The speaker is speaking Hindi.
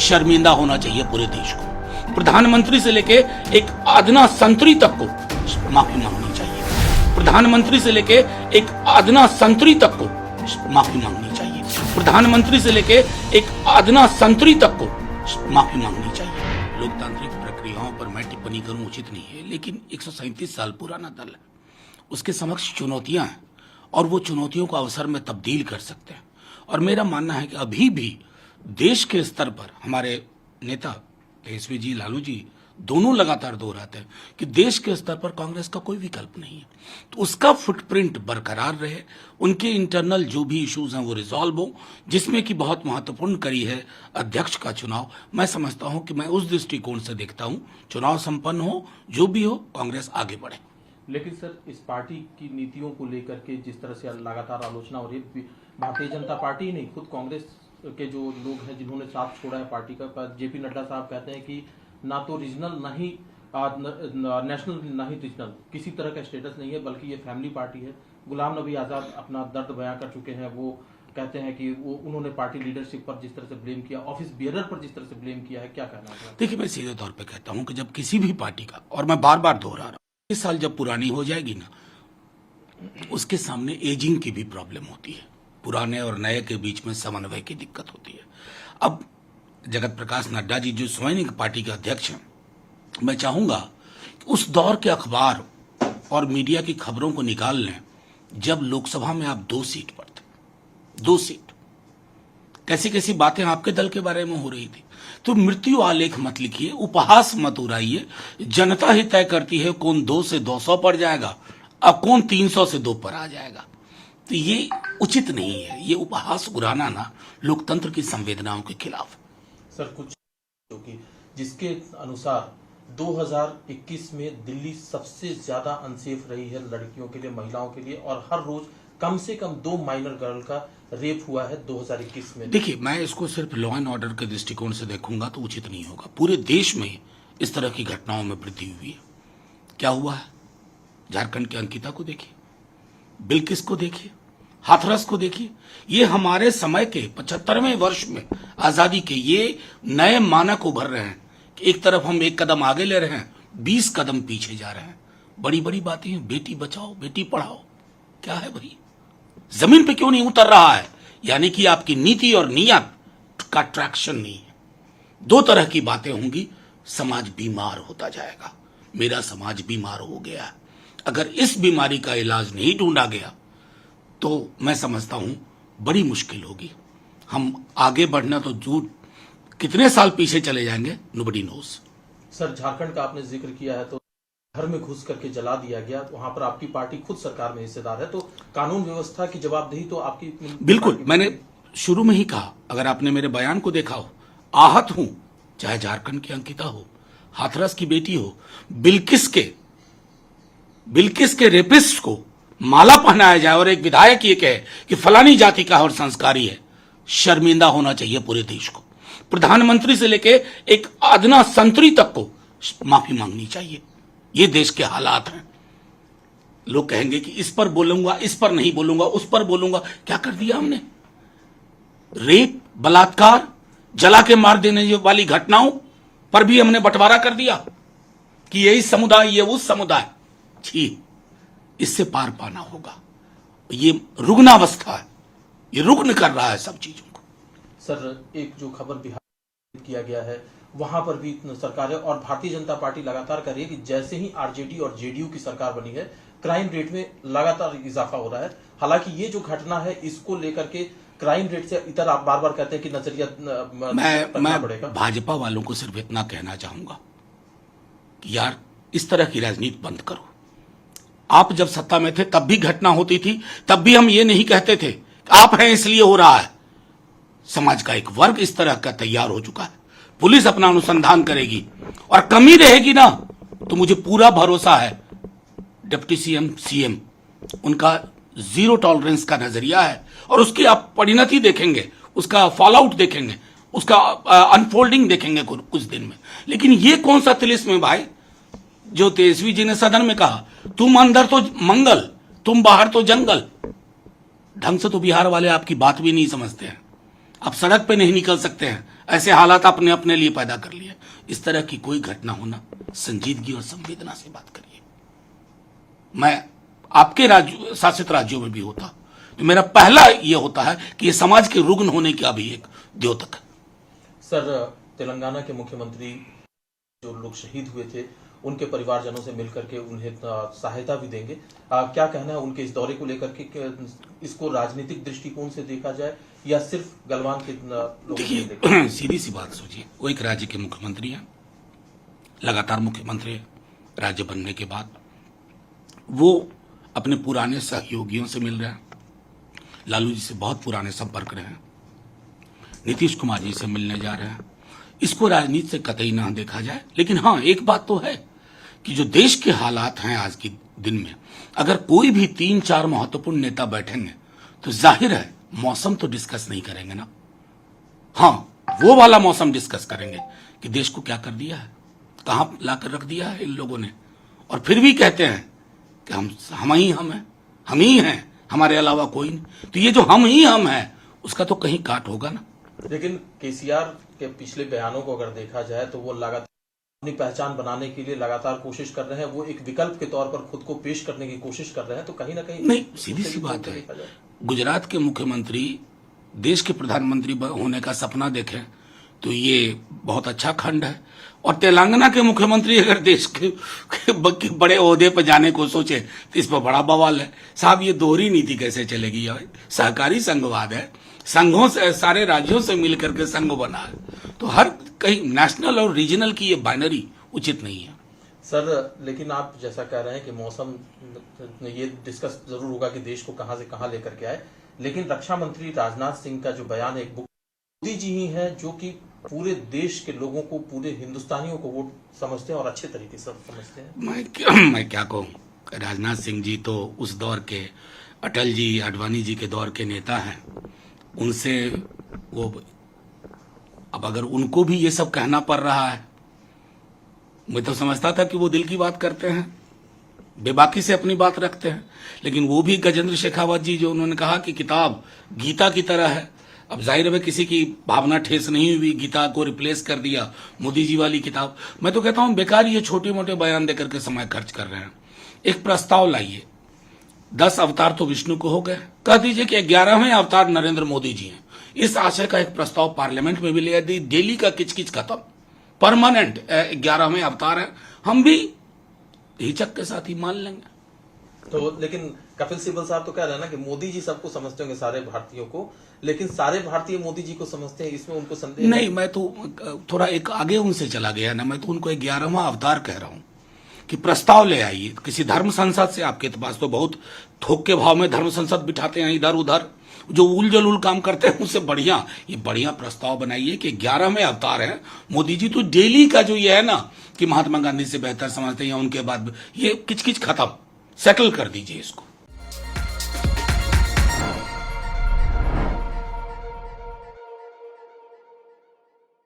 शर्मिंदा होना चाहिए पूरे देश को। प्रधानमंत्री से लेके एक अदना संतरी तक को माफी मांगनी चाहिए। प्रधानमंत्री से लेके एक अदना संतरी तक को माफी मांगनी चाहिए। प्रधानमंत्री से लेके एक अदना संतरी तक को माफी मांगनी चाहिए। लोकतांत्रिक प्रक्रियाओं पर मैं टिप्पणी करूं उचित नहीं है, लेकिन 137 साल पुराना दल है, उसके समक्ष चुनौतियां हैं और वो चुनौतियों को अवसर में तब्दील कर सकते हैं। और मेरा मानना है कि अभी भी देश के स्तर पर हमारे नेता तेजस्वी जी, लालू जी दोनों लगातार दोहराते हैं कि देश के स्तर पर कांग्रेस का कोई विकल्प नहीं है। तो उसका फुटप्रिंट बरकरार रहे, उनके इंटरनल जो भी इश्यूज हैं वो रिजॉल्व हो, जिसमें कि बहुत महत्वपूर्ण कड़ी है अध्यक्ष का चुनाव। मैं समझता हूं कि मैं उस दृष्टिकोण से देखता हूं, चुनाव संपन्न हो, जो भी हो, कांग्रेस आगे बढ़े। लेकिन सर, इस पार्टी की नीतियों को लेकर के जिस तरह से लगातार आलोचना हो रही है, भारतीय जनता पार्टी नहीं, खुद कांग्रेस के जो लोग हैं जिन्होंने साथ छोड़ा है पार्टी का, जेपी नड्डा साहब कहते हैं कि ना तो रीजनल ना ही नेशनल ना ही रीजनल किसी तरह का स्टेटस नहीं है, बल्कि ये फैमिली पार्टी है। गुलाम नबी आजाद अपना दर्द बयां कर चुके हैं। वो कहते हैं कि वो उन्होंने पार्टी लीडरशिप पर जिस तरह से ब्लेम किया, ऑफिस बियरर पर जिस तरह से ब्लेम किया है, क्या कहना है? देखिए, मैं सीधे तौर पे कहता हूं कि जब किसी भी पार्टी का, और मैं बार बार दोहरा रहा हूं, इस साल जब पुरानी हो जाएगी ना, उसके सामने एजिंग की भी प्रॉब्लम होती है, पुराने और नए के बीच में समन्वय की दिक्कत होती है। अब जगत प्रकाश नड्डा जी जो स्वयं पार्टी के अध्यक्ष हैं, मैं चाहूंगा कि उस दौर के अखबार और मीडिया की खबरों को निकाल लें जब लोकसभा में आप 2 सीट पर थे। 2 सीट, कैसी कैसी बातें आपके दल के बारे में हो रही थी। तो मृत्यु आलेख मत लिखिए, उपहास मत उड़ाइए। जनता ही तय करती है कौन 2 से 200 पर जाएगा, अब कौन 300 से 2 पर आ जाएगा। तो ये उचित नहीं है, ये उपहास उड़ाना ना लोकतंत्र की संवेदनाओं के खिलाफ। सर, कुछ जिसके अनुसार 2021 में दिल्ली सबसे ज्यादा अनसेफ रही है लड़कियों के लिए, महिलाओं के लिए, और हर रोज कम से कम 2 माइनर गर्ल का रेप हुआ है 2021 में। देखिए, मैं इसको सिर्फ लॉ एंड ऑर्डर के दृष्टिकोण से देखूंगा तो उचित नहीं होगा। पूरे देश में इस तरह की घटनाओं में वृद्धि हुई है। क्या हुआ है? झारखंड की अंकिता को देखिए, बिल्किस को देखिए, हाथरस को देखिए। ये हमारे समय के 75वें वर्ष में आजादी के ये नए मानक उभर रहे हैं कि एक तरफ हम 1 कदम आगे ले रहे हैं, 20 कदम पीछे जा रहे हैं। बड़ी बड़ी बातें हैं, बेटी बचाओ, बेटी पढ़ाओ, क्या है भाई? जमीन पे क्यों नहीं उतर रहा है? यानी कि आपकी नीति और नियत का ट्रैक्शन नहीं है। 2 तरह की बातें होंगी, समाज बीमार होता जाएगा। मेरा समाज बीमार हो गया। अगर इस बीमारी का इलाज नहीं ढूंढा गया तो मैं समझता हूं बड़ी मुश्किल होगी। हम आगे बढ़ना तो दूर, कितने साल पीछे चले जाएंगे, नोबडी नोस। सर, झारखंड का आपने जिक्र किया है, तो घर में घुस करके जला दिया गया, वहां पर आपकी पार्टी खुद सरकार में हिस्सेदार है, तो कानून व्यवस्था की जवाबदेही तो आपकी बिल्कुल। मैंने शुरू में ही कहा, अगर आपने मेरे बयान को देखा हो, आहत हूं, चाहे झारखंड की अंकिता हो, हाथरस की बेटी हो, बिल्किस के रेपिस्ट को माला पहनाया जाए और एक विधायक ये कहे कि फलानी जाति का और संस्कारी है, शर्मिंदा होना चाहिए पूरे देश को। प्रधानमंत्री से लेके एक अदना संतरी तक को माफी मांगनी चाहिए। ये देश के हालात हैं। लोग कहेंगे कि इस पर बोलूंगा, इस पर नहीं बोलूंगा, उस पर बोलूंगा। क्या कर दिया हमने? रेप, बलात्कार, जला के मार देने वाली घटनाओं पर भी हमने बंटवारा कर दिया कि ये इस समुदाय, ये उस समुदाय। छी, इससे पार पाना होगा। ये रुग्णावस्था है, ये रुग्ण कर रहा है सब चीजों को। सर, एक जो खबर बिहार में किया गया है, वहां पर भी सरकार है और भारतीय जनता पार्टी लगातार कर रही है कि जैसे ही आरजेडी और जेडीयू की सरकार बनी है, क्राइम रेट में लगातार इजाफा हो रहा है। हालांकि ये जो घटना है, इसको लेकर के क्राइम रेट से इतर आप बार बार कहते हैं कि नजरिया मैं भाजपा वालों को सिर्फ इतना कहना चाहूंगा कि यार, इस तरह की राजनीति बंद करो। आप जब सत्ता में थे तब भी घटना होती थी, तब भी हम ये नहीं कहते थे आप हैं इसलिए हो रहा है। समाज का एक वर्ग इस तरह का तैयार हो चुका है। पुलिस अपना अनुसंधान करेगी और कमी रहेगी ना, तो मुझे पूरा भरोसा है डिप्टी सीएम उनका 0 टॉलरेंस का नजरिया है और उसकी आप परिणति देखेंगे, उसका फॉल आउट देखेंगे, उसका अनफोल्डिंग देखेंगे कुछ दिन में। लेकिन ये कौन सा तिलिस्म है भाई, जो तेजस्वी जी ने सदन में कहा, तुम अंदर तो मंगल, तुम बाहर तो जंगल। ढंग से तो बिहार वाले आपकी बात भी नहीं समझते हैं। आप सड़क पे नहीं निकल सकते हैं, ऐसे हालात आपने अपने लिए पैदा कर लिए। इस तरह की कोई घटना होना, संजीदगी और संवेदना से बात करिए। मैं आपके राज्य शासित राज्यों में भी होता तो मेरा पहला यह होता है कि यह समाज के रुग्ण होने का भी एक द्योतक है। सर, तेलंगाना के मुख्यमंत्री जो लोग शहीद हुए थे उनके परिवारजनों से मिलकर के उन्हें सहायता भी देंगे। क्या कहना है उनके इस दौरे को लेकर के कि इसको राजनीतिक दृष्टिकोण से देखा जाए या सिर्फ गलवान के लोगों से देखा जाए? सीधी सी बात सोचिए, वो एक राज्य के मुख्यमंत्री हैं, लगातार मुख्यमंत्री हैं। राज्य बनने के बाद वो अपने पुराने सहयोगियों से मिल रहे हैं। लालू जी से बहुत पुराने संपर्क रहे हैं, नीतीश कुमार जी से मिलने जा रहे हैं। इसको राजनीति से कतई ना देखा जाए, लेकिन हाँ एक बात तो है कि जो देश के हालात हैं आज के दिन में, अगर कोई भी 3-4 महत्वपूर्ण नेता बैठेंगे तो जाहिर है मौसम तो डिस्कस नहीं करेंगे ना। हाँ, वो वाला मौसम डिस्कस करेंगे कि देश को क्या कर दिया है, कहां लाकर रख दिया है इन लोगों ने, और फिर भी कहते हैं कि हम ही हैं, हमारे अलावा कोई नहीं। तो ये जो हम ही हम हैं उसका तो कहीं काट होगा ना। लेकिन केसीआर के पिछले बयानों को अगर देखा जाए तो वो लगातार अपनी पहचान बनाने के लिए लगातार कोशिश कर रहे हैं, वो एक विकल्प के तौर पर खुद को पेश करने की कोशिश कर रहे हैं। तो कहीं ना कहीं नहीं, सीधी सी बात है, गुजरात के मुख्यमंत्री देश के प्रधानमंत्री होने का सपना देखें तो ये बहुत अच्छा खंड है, और तेलंगाना के मुख्यमंत्री अगर देश के बड़े ओहदे पर जाने को सोचे तो इस पर बड़ा बवाल है। साहब, ये दोहरी नीति कैसे चलेगी? सहकारी संघवाद है, संघों से, सारे राज्यों से मिलकर के संघ बना है, तो हर कहीं नेशनल और रीजनल की ये बाइनरी उचित नहीं है। सर, लेकिन आप जैसा कह रहे हैं कि मौसम ये डिस्कस जरूर होगा कि देश को कहां से कहां लेकर के आए, लेकिन रक्षा मंत्री राजनाथ सिंह का जो बयान है, एक मोदी जी ही है जो कि पूरे देश के लोगों को, पूरे हिंदुस्तानियों को वो समझते हैं और अच्छे तरीके से समझते हैं। मैं क्या कहूँ, राजनाथ सिंह जी तो उस दौर के अटल जी, आडवाणी जी के दौर के नेता हैं। उनसे वो, अब अगर उनको भी ये सब कहना पड़ रहा है, मैं तो समझता था कि वो दिल की बात करते हैं, बेबाकी से अपनी बात रखते हैं। लेकिन वो भी गजेंद्र शेखावत जी, जो उन्होंने कहा कि किताब गीता की तरह है, अब जाहिर है किसी की भावना ठेस नहीं हुई, गीता को रिप्लेस कर दिया मोदी जी वाली किताब। मैं तो कहता हूं बेकार ये छोटे मोटे बयान देकर के समय खर्च कर रहे हैं। एक प्रस्ताव लाइए, 10 अवतार तो विष्णु को हो गए, कह दीजिए कि 11वें अवतार नरेंद्र मोदी जी हैं। इस आशय का एक प्रस्ताव पार्लियामेंट में भी ले दी, डेली का किचकिच खत्म, परमानेंट 11वें अवतार है, हम भी हिचक के साथ ही मान लेंगे। तो लेकिन कपिल सिब्बल साहब तो कह रहे हैं ना कि मोदी जी सबको समझते होंगे, सारे भारतीयों को, लेकिन सारे भारतीय मोदी जी को समझते हैं, इसमें उनको संदेह नहीं। मैं तो थोड़ा एक आगे उनसे चला गया ना, मैं तो उनको 11वां अवतार कह रहा हूं कि प्रस्ताव ले आइए किसी धर्म संसद से। आपके पास तो बहुत थोक के भाव में धर्म संसद बिठाते हैं इधर उधर, जो उल जलूल काम करते हैं, उससे बढ़िया ये बढ़िया प्रस्ताव बनाइए कि 11वें अवतार है मोदी जी। तो डेली का जो ये है ना कि महात्मा गांधी से बेहतर समझते हैं या उनके बाद, ये किचकिच खत्म, सेटल कर दीजिए इसको।